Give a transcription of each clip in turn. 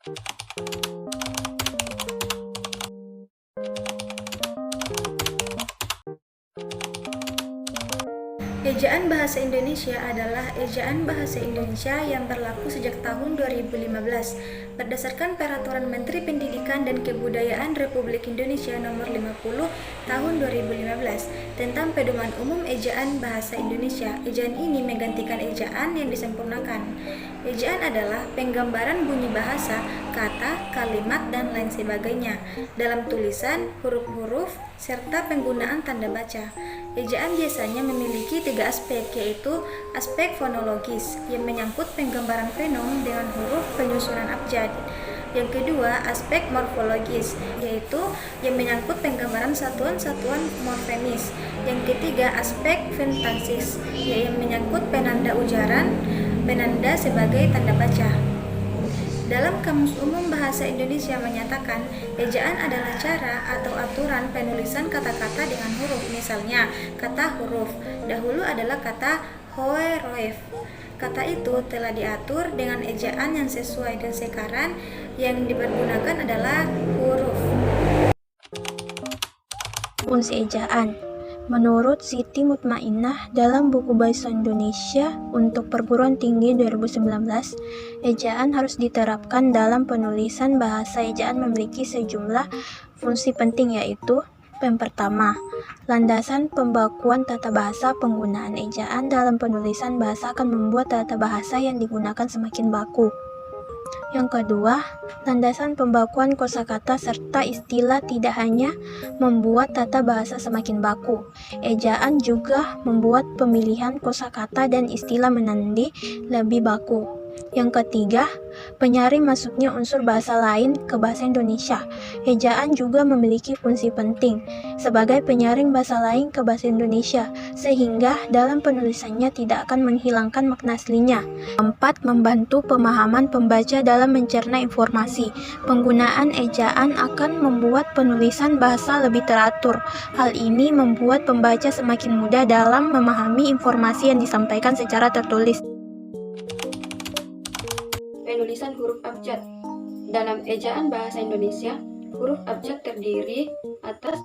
Ejaan Bahasa Indonesia adalah ejaan bahasa Indonesia yang berlaku sejak tahun 2015 berdasarkan Peraturan Menteri Pendidikan dan Kebudayaan Republik Indonesia Nomor 50 Tahun 2015 tentang Pedoman Umum Ejaan Bahasa Indonesia. Ejaan ini menggantikan ejaan yang disempurnakan. Ejaan adalah penggambaran bunyi bahasa, kata, kalimat, dan lain sebagainya dalam tulisan, huruf-huruf, serta penggunaan tanda baca. Ejaan biasanya memiliki tiga aspek, yaitu aspek fonologis yang menyangkut penggambaran fenom dengan huruf penyusunan abjad. Yang kedua, aspek morfologis, yaitu yang menyangkut penggambaran satuan-satuan morfemis. Yang ketiga, aspek sintaksis, yaitu menyangkut penanda ujaran, penanda sebagai tanda baca. Dalam Kamus Umum Bahasa Indonesia menyatakan, ejaan adalah cara atau aturan penulisan kata-kata dengan huruf. Misalnya, kata huruf dahulu adalah kata hoeroef. Kata itu telah diatur dengan ejaan yang sesuai dan sekarang yang dipergunakan adalah huruf. Fungsi ejaan. Menurut Siti Mutmainnah dalam buku Bahasa Indonesia untuk Perguruan Tinggi 2019, ejaan harus diterapkan dalam penulisan bahasa. Ejaan memiliki sejumlah fungsi penting, yaitu yang pertama, landasan pembakuan tata bahasa. Penggunaan ejaan dalam penulisan bahasa akan membuat tata bahasa yang digunakan semakin baku. Yang kedua, landasan pembakuan kosakata serta istilah tidak hanya membuat tata bahasa semakin baku, ejaan juga membuat pemilihan kosakata dan istilah menandi lebih baku. Yang ketiga, penyaring masuknya unsur bahasa lain ke bahasa Indonesia. Ejaan juga memiliki fungsi penting sebagai penyaring bahasa lain ke bahasa Indonesia, sehingga dalam penulisannya tidak akan menghilangkan makna aslinya. Keempat, membantu pemahaman pembaca dalam mencerna informasi. Penggunaan ejaan akan membuat penulisan bahasa lebih teratur. Hal ini membuat pembaca semakin mudah dalam memahami informasi yang disampaikan secara tertulis. Penulisan huruf abjad. Dalam ejaan bahasa Indonesia, huruf abjad terdiri atas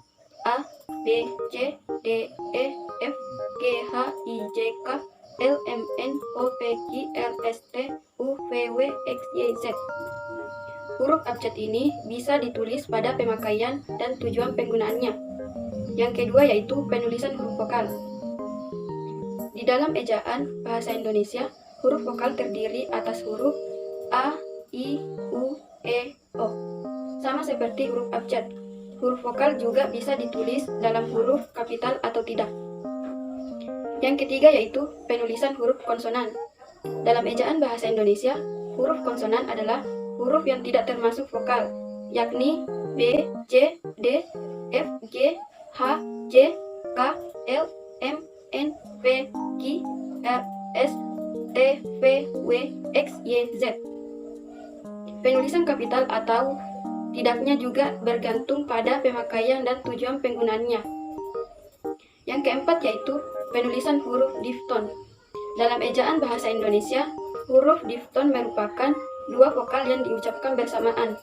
A, B, C, D, E, F, G, H, I, J, K, L, M, N, O, P, Q, R, S, T, U, V, W, X, Y, Z. Huruf abjad ini bisa ditulis pada pemakaian dan tujuan penggunaannya. Yang kedua yaitu penulisan huruf vokal. Di dalam ejaan bahasa Indonesia, huruf vokal terdiri atas huruf A, I, U, E, O. Sama seperti huruf abjad, huruf vokal juga bisa ditulis dalam huruf kapital atau tidak. Yang ketiga yaitu penulisan huruf konsonan. Dalam ejaan bahasa Indonesia, huruf konsonan adalah huruf yang tidak termasuk vokal, yakni B, C, D, F, G, H, J, K, L, M, N, P, Q, R, S, T, V, W, X, Y, Z. Penulisan kapital atau tidaknya juga bergantung pada pemakaian dan tujuan penggunaannya. Yang keempat yaitu penulisan huruf difton. Dalam ejaan bahasa Indonesia, huruf difton merupakan dua vokal yang diucapkan bersamaan.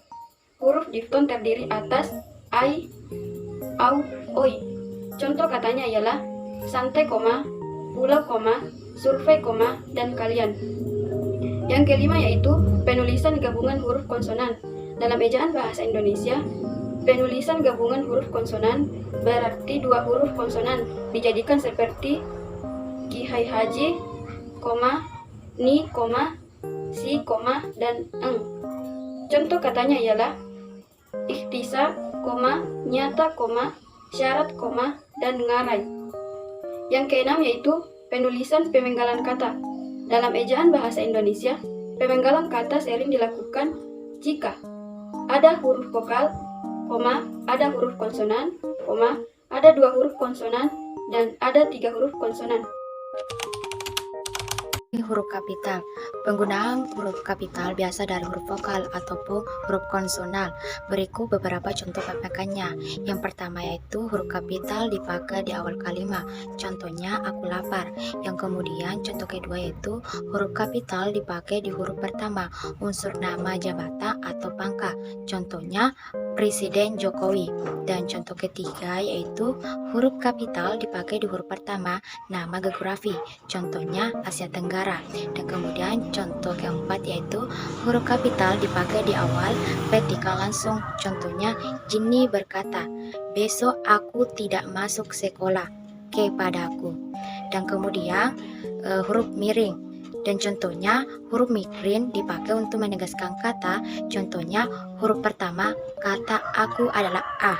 Huruf difton terdiri atas ai, au, oi. Contoh katanya ialah santai, pulau, survei, dan kalian. Yang kelima yaitu penulisan gabungan huruf konsonan. Dalam ejaan bahasa Indonesia, penulisan gabungan huruf konsonan berarti dua huruf konsonan dijadikan seperti ki, hai, haji, ni, si, dan eng. Contoh katanya ialah ikhtisar, nyata, syarat, dan ngarai. Yang keenam yaitu penulisan pemenggalan kata. Dalam ejaan bahasa Indonesia, pemenggalan kata sering dilakukan jika ada huruf vokal, ada huruf konsonan, ada dua huruf konsonan, dan ada tiga huruf konsonan. huruf kapital. Penggunaan huruf kapital biasa dari huruf vokal ataupun huruf konsonal. Berikut beberapa contoh pemakaiannya. Yang pertama yaitu huruf kapital dipakai di awal kalimat. Contohnya aku lapar. Yang kemudian contoh kedua yaitu huruf kapital dipakai di huruf pertama unsur nama jabatan atau pangkat. Contohnya Presiden Jokowi. Dan contoh ketiga yaitu huruf kapital dipakai di huruf pertama nama geografi. Contohnya Asia Tenggara. Dan kemudian contoh keempat yaitu huruf kapital dipakai di awal petikan langsung. Contohnya Jinny berkata, besok aku tidak masuk sekolah kepadaku. Dan kemudian huruf miring. Dan contohnya huruf miring dipakai untuk menegaskan kata. Contohnya huruf pertama kata aku adalah A.